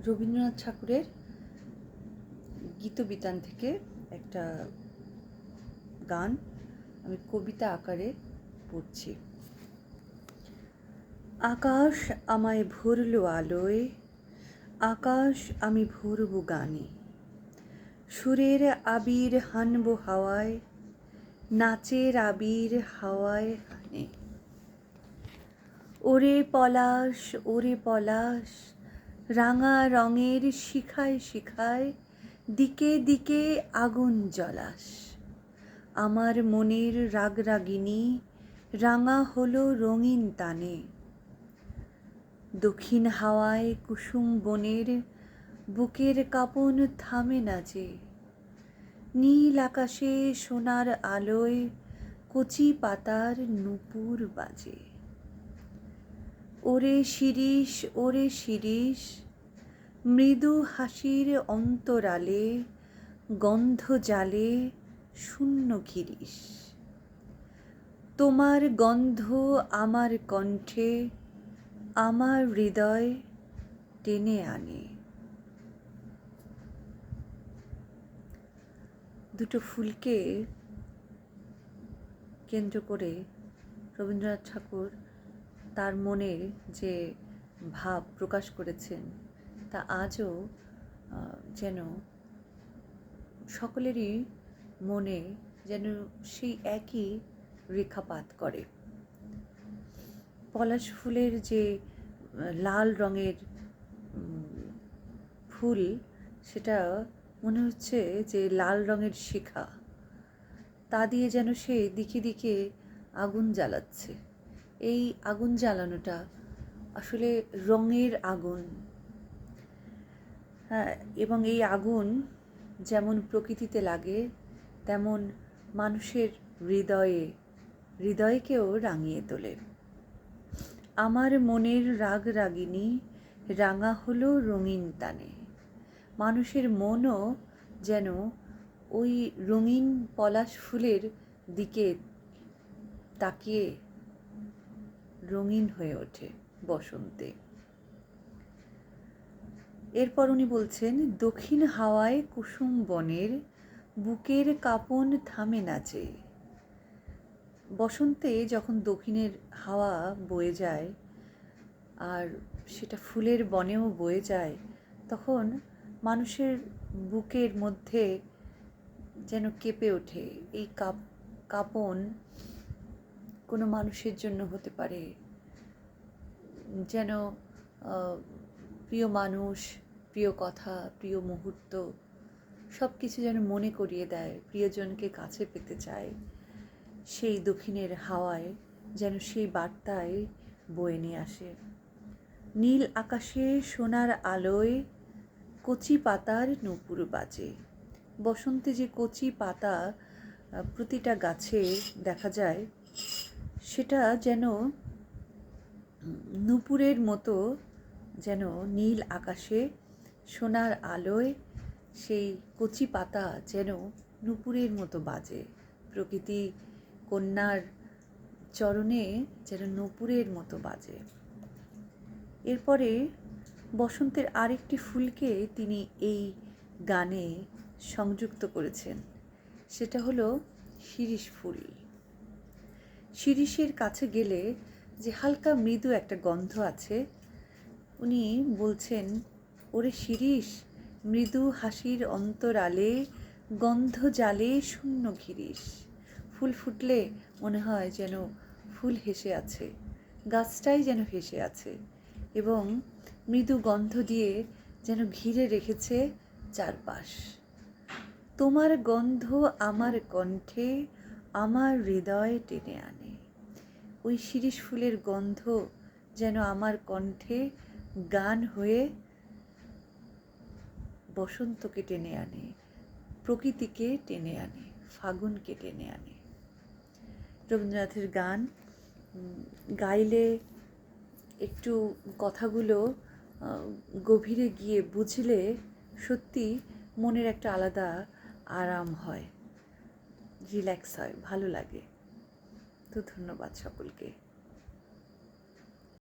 রবীন্দ্রনাথ ঠাকুরের গীতবিতান থেকে একটা গান আমি কবিতা আকারে পড়ছি। আকাশ আমায় ভরলো আলোয়, আকাশ আমি ভরব গানে, সুরের আবির হানব হাওয়ায়, নাচের আবির হাওয়ায় হানে। ওরে পলাশ, ওরে পলাশ, রাঙা রঙের শিখায় শিখায়, দিকে দিকে আগুন জ্বলাস। আমার মনের রাগরাগিনী রাঙা হলো রঙিন তানে। দক্ষিণ হাওয়ায় কুসুম বনের বুকের কাঁপন থামে না যে। নীল আকাশে সোনার আলোয় কচি পাতার নূপুর বাজে। ওরে শিরিষ, ওরে শিরিষ, মৃদু হাসির অন্তরালে গন্ধ জালে শূন্য ঘিরিস। তোমার গন্ধ আমার কণ্ঠে আমার হৃদয় টেনে আনে। দুটো ফুলকে কেন্দ্র করে রবীন্দ্রনাথ ঠাকুর তার মনের যে ভাব প্রকাশ করেছেন তা আজও যেন সকলেরই মনে যেন সেই একই রেখাপাত করে। পলাশ ফুলের যে লাল রঙের ফুল, সেটা মনে হচ্ছে যে লাল রঙের শিখা, তা দিয়ে যেন সে দিকে দিকে আগুন জ্বালাচ্ছে। এই আগুন জ্বালানোটা আসলে রঙের আগুন। হ্যাঁ, এবং এই আগুন যেমন প্রকৃতিতে লাগে তেমন মানুষের হৃদয়কেও রাঙিয়ে তোলে। আমার মনের রাগ রাগিনী রাঙা হলো রঙিন তানে। মানুষের মনও যেন ওই রঙিন পলাশ ফুলের দিকে তাকিয়ে রঙিন হয়ে ওঠে বসন্তে। এরপর উনি বলছেন, দক্ষিণ হাওয়ায় কুসুম বনের বুকের কাঁপন থামে না যে। বসন্তে যখন দক্ষিণের হাওয়া বয়ে যায় আর সেটা ফুলের বনেও বয়ে যায়, তখন মানুষের বুকের মধ্যে যেন কেঁপে ওঠে। এই কাঁপন কোনো মানুষের জন্য হতে পারে, যেন প্রিয় মানুষ, প্রিয় কথা, প্রিয় মুহূর্ত সব কিছু যেন মনে করিয়ে দেয়, প্রিয়জনকে কাছে পেতে চায়। সেই দক্ষিণের হাওয়ায় যেন সেই বার্তায় বয়ে নিয়ে আসে। নীল আকাশে সোনার আলোয় কচি পাতার নূপুর বাজে। বসন্তে যে কচি পাতা প্রতিটা গাছে দেখা যায়, সেটা যেন নূপুরের মতো, যেন নীল আকাশে সোনার আলোয় সেই কচি পাতা যেন নূপুরের মতো বাজে। প্রকৃতি কন্যার চরণে যেন নূপুরের মতো বাজে। এরপরে বসন্তের আরেকটি ফুলকে তিনি এই গানে সংযুক্ত করেছেন, সেটা হলো শিরীষ ফুল। শিরীষের কাছে গেলে যে হালকা মৃদু একটা গন্ধ আছে, উনি বলছেন, ওরে শিরীষ, মৃদু হাসির অন্তরালে গন্ধ জালে শূন্য ঘিরিস। ফুল ফুটলে মনে হয় যেন ফুল হেসে আছে, গাছটাই যেন হেসে আছে এবং মৃদু গন্ধ দিয়ে যেন ঘিরে রেখেছে চারপাশ। তোমার গন্ধ আমার কণ্ঠে আমার হৃদয় টেনে আনে। ওই শিরীষ ফুলের গন্ধ যেন আমার কণ্ঠে গান হয়ে বসন্তকে টেনে আনে, প্রকৃতিকে টেনে আনে, ফাগুনকে টেনে আনে। রবীন্দ্রনাথের গান গাইলে একটু কথাগুলো গভীরে গিয়ে বুঝলে সত্যি মনের একটা আলাদা আরাম হয়, রিল্যাক্স হয়, ভালো লাগে। তো ধন্যবাদ সকলকে।